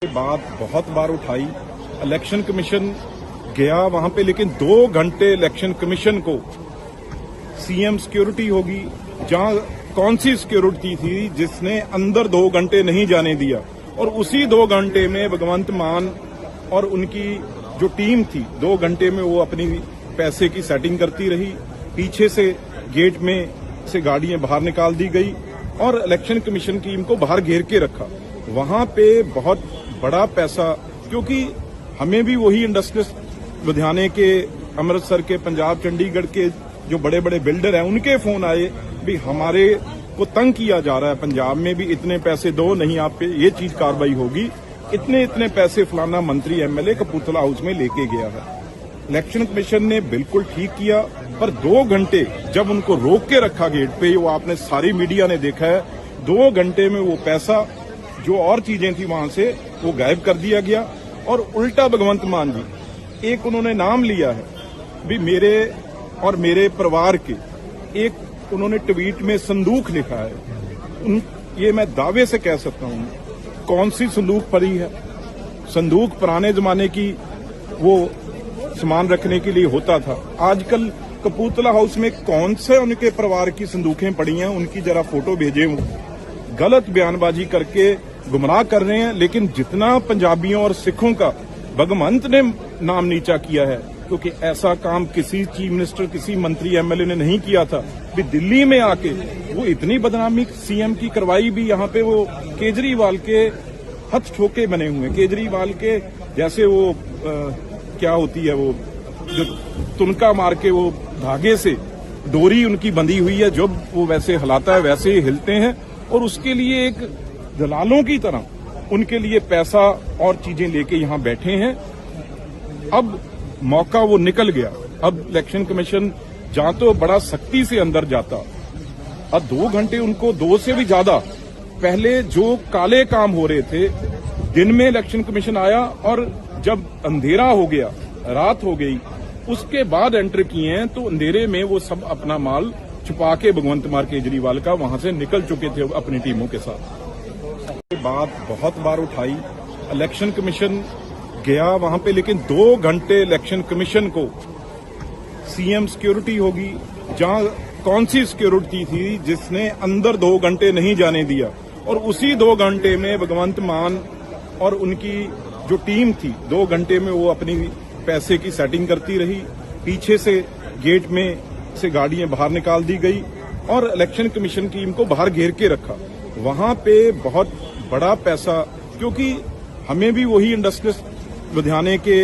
बात बहुत बार उठाई। इलेक्शन कमीशन गया वहां पे, लेकिन 2 घंटे इलेक्शन कमीशन को सीएम सिक्योरिटी होगी, जहां कौन सी सिक्योरिटी थी जिसने अंदर 2 घंटे नहीं जाने दिया। और उसी 2 घंटे में भगवंत मान और उनकी जो टीम थी 2 घंटे में वो अपनी पैसे की सेटिंग करती रही। पीछे से गेट में से गाड़ियां बाहर निकाल दी गई और इलेक्शन कमीशन की टीम को बाहर घेर के रखा। वहां पे बहुत बड़ा पैसा, क्योंकि हमें भी वही इंडस्ट्रियल लुधियाने के, अमृतसर के, पंजाब चंडीगढ़ के जो बड़े बड़े बिल्डर हैं उनके फोन आए भी हमारे को तंग किया जा रहा है, पंजाब में भी इतने पैसे दो, नहीं आप पे ये चीज कार्रवाई होगी, इतने पैसे फलाना मंत्री एमएलए कपूरथला हाउस में लेके गया है। इलेक्शन कमीशन ने बिल्कुल ठीक किया, पर 2 घंटे जब उनको रोक के रखा गेट पे, वो आपने सारी मीडिया ने देखा है, 2 घंटे में वो पैसा जो और चीजें थी वहां से वो गायब कर दिया गया। और उल्टा भगवंत मान जी एक उन्होंने नाम लिया है भी मेरे और मेरे परिवार के, एक उन्होंने ट्वीट में संदूक लिखा है। ये मैं दावे से कह सकता हूं, कौन सी संदूक पड़ी है? संदूक पुराने जमाने की वो सामान रखने के लिए होता था। आजकल कपूरथला हाउस में कौन से उनके परिवार की संदूकें पड़ी हैं, उनकी जरा फोटो भेजे। गलत बयानबाजी करके गुमराह कर रहे हैं। लेकिन जितना पंजाबियों और सिखों का भगवंत ने नाम नीचा किया है, क्योंकि ऐसा काम किसी चीफ मिनिस्टर, किसी मंत्री एमएलए ने नहीं किया था। भी दिल्ली में आके वो इतनी बदनामी सीएम की करवाई भी, यहाँ पे वो केजरीवाल के हथ ठोके बने हुए, केजरीवाल के जैसे वो क्या होती है वो जो तुनका मार के वो धागे से डोरी उनकी बंधी हुई है, जब वो वैसे हिलाता है वैसे ही हिलते हैं। और उसके लिए एक दलालों की तरह उनके लिए पैसा और चीजें लेके यहां बैठे हैं। अब मौका वो निकल गया। अब इलेक्शन कमीशन जहां तो बड़ा सख्ती से अंदर जाता, अब 2 घंटे उनको 2 से भी ज्यादा पहले जो काले काम हो रहे थे, दिन में इलेक्शन कमीशन आया और जब अंधेरा हो गया, रात हो गई, उसके बाद एंटर किए हैं। तो अंधेरे में वो सब अपना माल छुपा के भगवंत मान केजरीवाल का वहां से निकल चुके थे अपनी टीमों के साथ। बात बहुत बार उठाई। इलेक्शन कमीशन गया वहां पे, लेकिन 2 घंटे इलेक्शन कमीशन को सीएम सिक्योरिटी होगी, जहां कौन सी सिक्योरिटी थी जिसने अंदर 2 घंटे नहीं जाने दिया। और उसी 2 घंटे में भगवंत मान और उनकी जो टीम थी 2 घंटे में वो अपनी पैसे की सेटिंग करती रही। पीछे से गेट में से गाड़ियां बाहर निकाल दी गई और इलेक्शन कमीशन की टीम को बाहर घेर के रखा। वहां पे बहुत बड़ा पैसा, क्योंकि हमें भी वही इंडस्ट्रियल लुधियाने के,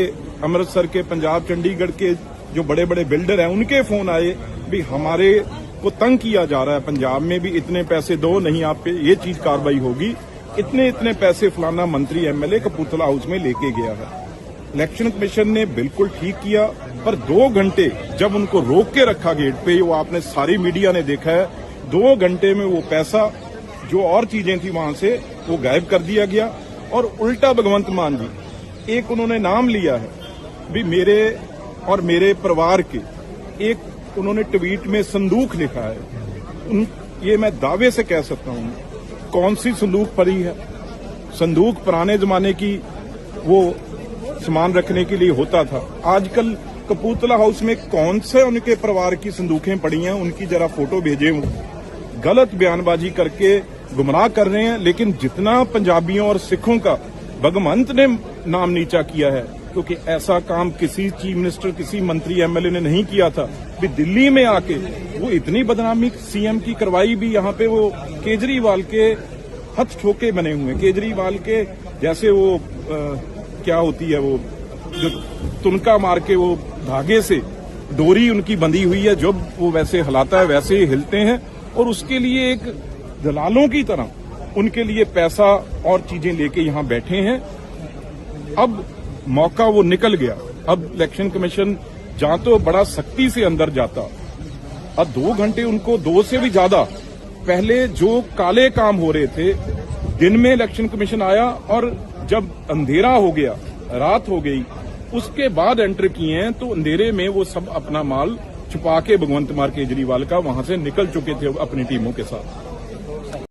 अमृतसर के, पंजाब चंडीगढ़ के जो बड़े बड़े बिल्डर हैं उनके फोन आए भी हमारे को तंग किया जा रहा है, पंजाब में भी इतने पैसे दो, नहीं आप पे ये चीज कार्रवाई होगी, इतने पैसे फलाना मंत्री एमएलए कपूरथला हाउस में लेके गया है। इलेक्शन कमीशन ने बिल्कुल ठीक किया, पर 2 घंटे जब उनको रोक के रखा गेट पे, वो आपने सारी मीडिया ने देखा है, 2 घंटे में वो पैसा जो और चीजें थी वहां से वो गायब कर दिया गया। और उल्टा भगवंत मान जी एक उन्होंने नाम लिया है भी मेरे और मेरे परिवार के, एक उन्होंने ट्वीट में संदूक लिखा है। ये मैं दावे से कह सकता हूं, कौन सी संदूक पड़ी है? संदूक पुराने जमाने की वो सामान रखने के लिए होता था। आजकल कपूरथला हाउस में कौन से उनके परिवार की संदूकें पड़ी हैं, उनकी जरा फोटो भेजे। गलत बयानबाजी करके गुमराह कर रहे हैं। लेकिन जितना पंजाबियों और सिखों का भगवंत ने नाम नीचा किया है, क्योंकि ऐसा काम किसी चीफ मिनिस्टर, किसी मंत्री एमएलए ने नहीं किया था। भी दिल्ली में आके वो इतनी बदनामी सीएम की करवाई भी, यहाँ पे वो केजरीवाल के हथ ठोके बने हुए, केजरीवाल के जैसे वो क्या होती है वो जो तुनका मार के वो धागे से डोरी उनकी बंधी हुई है, जब वो वैसे हिलाता है वैसे ही हिलते हैं। और उसके लिए एक दलालों की तरह उनके लिए पैसा और चीजें लेके यहां बैठे हैं। अब मौका वो निकल गया। अब इलेक्शन कमीशन जहां तो बड़ा सख्ती से अंदर जाता, अब 2 घंटे उनको 2 से भी ज्यादा पहले जो काले काम हो रहे थे, दिन में इलेक्शन कमीशन आया और जब अंधेरा हो गया, रात हो गई, उसके बाद एंटर किए हैं। तो अंधेरे में वो सब अपना माल छुपा के भगवंत मान केजरीवाल का वहां से निकल चुके थे अपनी टीमों के साथ।